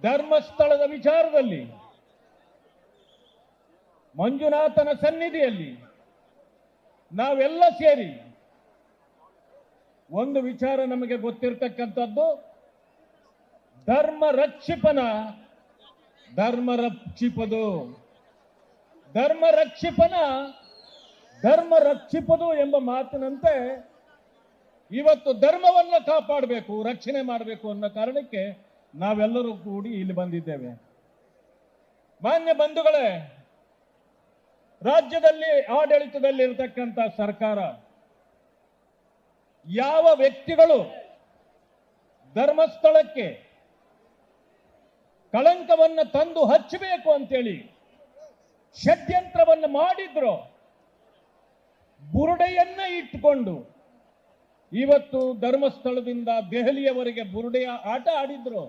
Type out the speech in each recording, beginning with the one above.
ಧರ್ಮಸ್ಥಳದ ವಿಚಾರದಲ್ಲಿ ಮಂಜುನಾಥನ ಸನ್ನಿಧಿಯಲ್ಲಿ ನಾವೆಲ್ಲ ಸೇರಿ ಒಂದು ವಿಚಾರ ನಮಗೆ ಗೊತ್ತಿರತಕ್ಕಂಥದ್ದು, ಧರ್ಮ ರಕ್ಷಿಪನ ಧರ್ಮ ರಕ್ಷಿಪದು, ಧರ್ಮ ರಕ್ಷಿಪನ ಧರ್ಮ ರಕ್ಷಿಪದು ಎಂಬ ಮಾತಿನಂತೆ ಇವತ್ತು ಧರ್ಮವನ್ನು ಕಾಪಾಡಬೇಕು, ರಕ್ಷಣೆ ಮಾಡಬೇಕು ಅನ್ನೋ ಕಾರಣಕ್ಕೆ ನಾವೆಲ್ಲರೂ ಕೂಡಿ ಇಲ್ಲಿ ಬಂದಿದ್ದೇವೆ. ಮಾನ್ಯ ಬಂಧುಗಳೇ, ರಾಜ್ಯದಲ್ಲಿ ಆಡಳಿತದಲ್ಲಿ ಇರತಕ್ಕಂಥ ಸರ್ಕಾರ ಯಾವ ವ್ಯಕ್ತಿಗಳು ಧರ್ಮಸ್ಥಳಕ್ಕೆ ಕಳಂಕವನ್ನು ತಂದು ಹಚ್ಚಬೇಕು ಅಂತೇಳಿ ಷಡ್ಯಂತ್ರವನ್ನು ಮಾಡಿದ್ರು, ಬುರುಡೆಯನ್ನ ಇಟ್ಟುಕೊಂಡು ಇವತ್ತು ಧರ್ಮಸ್ಥಳದಿಂದ ದೆಹಲಿಯವರೆಗೆ ಬುರುಡೆಯ ಆಟ ಆಡಿದ್ರು.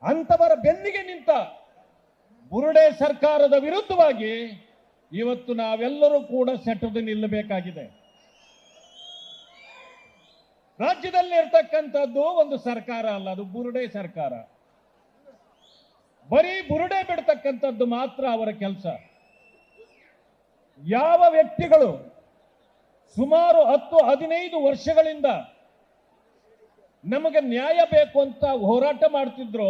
ಅಂತವರ ಬೆನ್ನಿಗೆ ನಿಂತ ಬುರುಡೆ ಸರ್ಕಾರದ ವಿರುದ್ಧವಾಗಿ ಇವತ್ತು ನಾವೆಲ್ಲರೂ ಕೂಡ ಸೆಟೆದು ನಿಲ್ಲಬೇಕಾಗಿದೆ. ರಾಜ್ಯದಲ್ಲಿ ಇರ್ತಕ್ಕಂಥದ್ದು ಒಂದು ಸರ್ಕಾರ ಅಲ್ಲ, ಅದು ಬುರುಡೆ ಸರ್ಕಾರ. ಬರೀ ಬುರುಡೆ ಬಿಡ್ತಕ್ಕಂಥದ್ದು ಮಾತ್ರ ಅವರ ಕೆಲಸ. ಯಾವ ವ್ಯಕ್ತಿಗಳು ಸುಮಾರು 10-15 ವರ್ಷಗಳಿಂದ ನಮಗೆ ನ್ಯಾಯ ಬೇಕು ಅಂತ ಹೋರಾಟ ಮಾಡ್ತಿದ್ರು,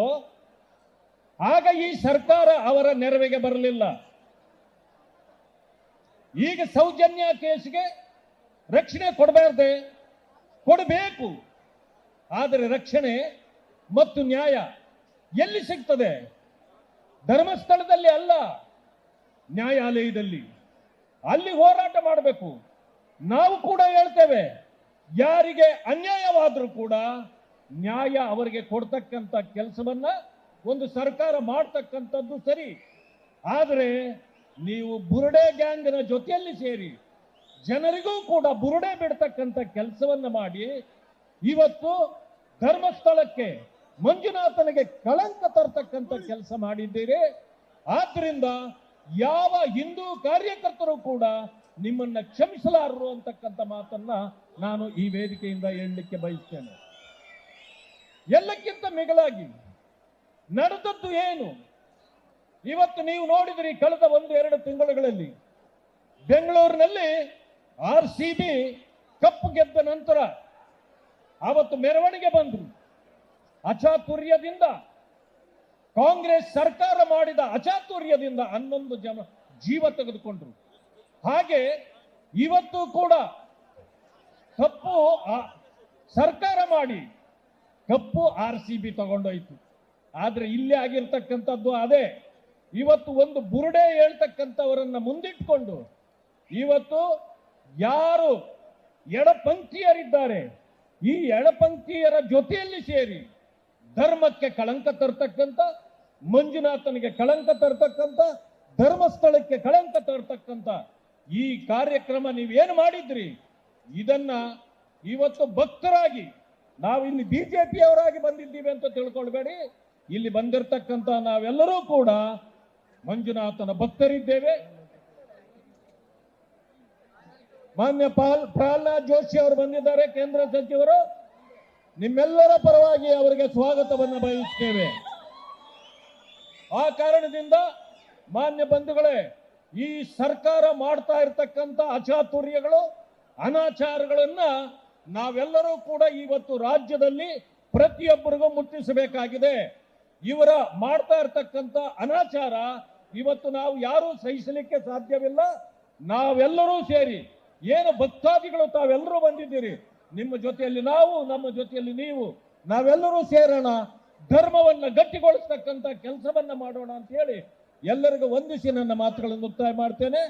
ಆಗ ಈ ಸರ್ಕಾರ ಅವರ ನೆರವಿಗೆ ಬರಲಿಲ್ಲ. ಈಗ ಸೌಜನ್ಯ ಕೇಸ್ಗೆ ರಕ್ಷಣೆ ಕೊಡಬಾರ್ದೆ, ಕೊಡಬೇಕು. ಆದರೆ ರಕ್ಷಣೆ ಮತ್ತು ನ್ಯಾಯ ಎಲ್ಲಿ ಸಿಗ್ತದೆ? ಧರ್ಮಸ್ಥಳದಲ್ಲಿ ಅಲ್ಲ, ನ್ಯಾಯಾಲಯದಲ್ಲಿ. ಅಲ್ಲಿ ಹೋರಾಟ ಮಾಡಬೇಕು. ನಾವು ಕೂಡ ಹೇಳ್ತೇವೆ, ಯಾರಿಗೆ ಅನ್ಯಾಯವಾದರೂ ಕೂಡ ನ್ಯಾಯ ಅವರಿಗೆ ಕೊಡ್ತಕ್ಕಂಥ ಕೆಲಸವನ್ನ ಒಂದು ಸರ್ಕಾರ ಮಾಡ್ತಕ್ಕಂಥದ್ದು ಸರಿ. ಆದರೆ ನೀವು ಬುರುಡೆ ಗ್ಯಾಂಗ್ನ ಜೊತೆಯಲ್ಲಿ ಸೇರಿ ಜನರಿಗೂ ಕೂಡ ಬುರುಡೆ ಬಿಡ್ತಕ್ಕಂಥ ಕೆಲಸವನ್ನ ಮಾಡಿ ಇವತ್ತು ಧರ್ಮಸ್ಥಳಕ್ಕೆ ಮಂಜುನಾಥನಿಗೆ ಕಳಂಕ ತರ್ತಕ್ಕಂಥ ಕೆಲಸ ಮಾಡಿದ್ದೀರಿ. ಆದ್ರಿಂದ ಯಾವ ಹಿಂದೂ ಕಾರ್ಯಕರ್ತರು ಕೂಡ ನಿಮ್ಮನ್ನ ಕ್ಷಮಿಸಲಾರರು ಅಂತಕ್ಕಂಥ ಮಾತನ್ನ ನಾನು ಈ ವೇದಿಕೆಯಿಂದ ಹೇಳಲಿಕ್ಕೆ ಬಯಸ್ತೇನೆ. ಎಲ್ಲಕ್ಕಿಂತ ಮಿಗಿಲಾಗಿ ನಡೆದದ್ದು ಏನು? ಇವತ್ತು ನೀವು ನೋಡಿದ್ರಿ, ಕಳೆದ 1-2 ತಿಂಗಳುಗಳಲ್ಲಿ ಬೆಂಗಳೂರಿನಲ್ಲಿ RCB ಕಪ್ ಗೆದ್ದ ನಂತರ ಅವತ್ತು ಮೆರವಣಿಗೆ ಬಂದರು. ಅಚಾತುರ್ಯದಿಂದ, ಕಾಂಗ್ರೆಸ್ ಸರ್ಕಾರ ಮಾಡಿದ ಅಚಾತುರ್ಯದಿಂದ 11 ಜನ ಜೀವ ತೆಗೆದುಕೊಂಡ್ರು. ಹಾಗೆ ಇವತ್ತು ಕೂಡ ಕಪ್ಪು ಸರ್ಕಾರ ಮಾಡಿ ಕಪ್ಪು RCB ತಗೊಂಡೋಯ್ತು. ಆದ್ರೆ ಇಲ್ಲಿ ಆಗಿರ್ತಕ್ಕಂಥದ್ದು ಅದೇ. ಇವತ್ತು ಒಂದು ಬುರುಡೆ ಹೇಳ್ತಕ್ಕಂಥವರನ್ನ ಮುಂದಿಟ್ಕೊಂಡು ಇವತ್ತು ಯಾರು ಎಡಪಂಥೀಯರಿದ್ದಾರೆ, ಈ ಎಡಪಂಥೀಯರ ಜೊತೆಯಲ್ಲಿ ಸೇರಿ ಧರ್ಮಕ್ಕೆ ಕಳಂಕ ತರ್ತಕ್ಕಂಥ, ಮಂಜುನಾಥನಿಗೆ ಕಳಂಕ ತರ್ತಕ್ಕಂಥ, ಧರ್ಮಸ್ಥಳಕ್ಕೆ ಕಳಂಕ ತರ್ತಕ್ಕಂಥ ಈ ಕಾರ್ಯಕ್ರಮ ನೀವೇನು ಮಾಡಿದ್ರಿ, ಇದನ್ನ ಇವತ್ತು ಭಕ್ತರಾಗಿ ನಾವು ಇಲ್ಲಿ ಬಿಜೆಪಿಯವರಾಗಿ ಬಂದಿದ್ದೀವಿ ಅಂತ ತಿಳ್ಕೊಳ್ಬೇಡಿ. ಇಲ್ಲಿ ಬಂದಿರತಕ್ಕಂಥ ನಾವೆಲ್ಲರೂ ಕೂಡ ಮಂಜುನಾಥನ ಭಕ್ತರಿದ್ದೇವೆ. ಮಾನ್ಯ ಪ್ರಹ್ಲಾದ್ ಜೋಶಿ ಅವರು ಬಂದಿದ್ದಾರೆ, ಕೇಂದ್ರ ಸಚಿವರು. ನಿಮ್ಮೆಲ್ಲರ ಪರವಾಗಿ ಅವರಿಗೆ ಸ್ವಾಗತವನ್ನು ಬಯಸುತ್ತೇವೆ. ಆ ಕಾರಣದಿಂದ ಮಾನ್ಯ ಬಂಧುಗಳೇ, ಈ ಸರ್ಕಾರ ಮಾಡ್ತಾ ಇರತಕ್ಕಂಥ ಅಚಾತುರ್ಯಗಳು, ಅನಾಚಾರಗಳನ್ನ ನಾವೆಲ್ಲರೂ ಕೂಡ ಇವತ್ತು ರಾಜ್ಯದಲ್ಲಿ ಪ್ರತಿಯೊಬ್ಬರಿಗೂ ಮುಟ್ಟಿಸಬೇಕಾಗಿದೆ. ಇವರ ಮಾಡ್ತಾ ಇರತಕ್ಕಂಥ ಅನಾಚಾರ ಇವತ್ತು ನಾವು ಯಾರೂ ಸಹಿಸಲಿಕ್ಕೆ ಸಾಧ್ಯವಿಲ್ಲ. ನಾವೆಲ್ಲರೂ ಸೇರಿ, ಏನು ಭಕ್ತಾದಿಗಳು ತಾವೆಲ್ಲರೂ ಬಂದಿದ್ದೀರಿ, ನಿಮ್ಮ ಜೊತೆಯಲ್ಲಿ ನಾವು, ನಮ್ಮ ಜೊತೆಯಲ್ಲಿ ನೀವು, ನಾವೆಲ್ಲರೂ ಸೇರೋಣ, ಧರ್ಮವನ್ನ ಗಟ್ಟಿಗೊಳಿಸ್ತಕ್ಕಂಥ ಕೆಲಸವನ್ನ ಮಾಡೋಣ ಅಂತ ಹೇಳಿ ಎಲ್ಲರಿಗೂ ವಂದಿಸಿ ನನ್ನ ಮಾತುಗಳನ್ನು ಮುಕ್ತಾಯ ಮಾಡ್ತೇನೆ.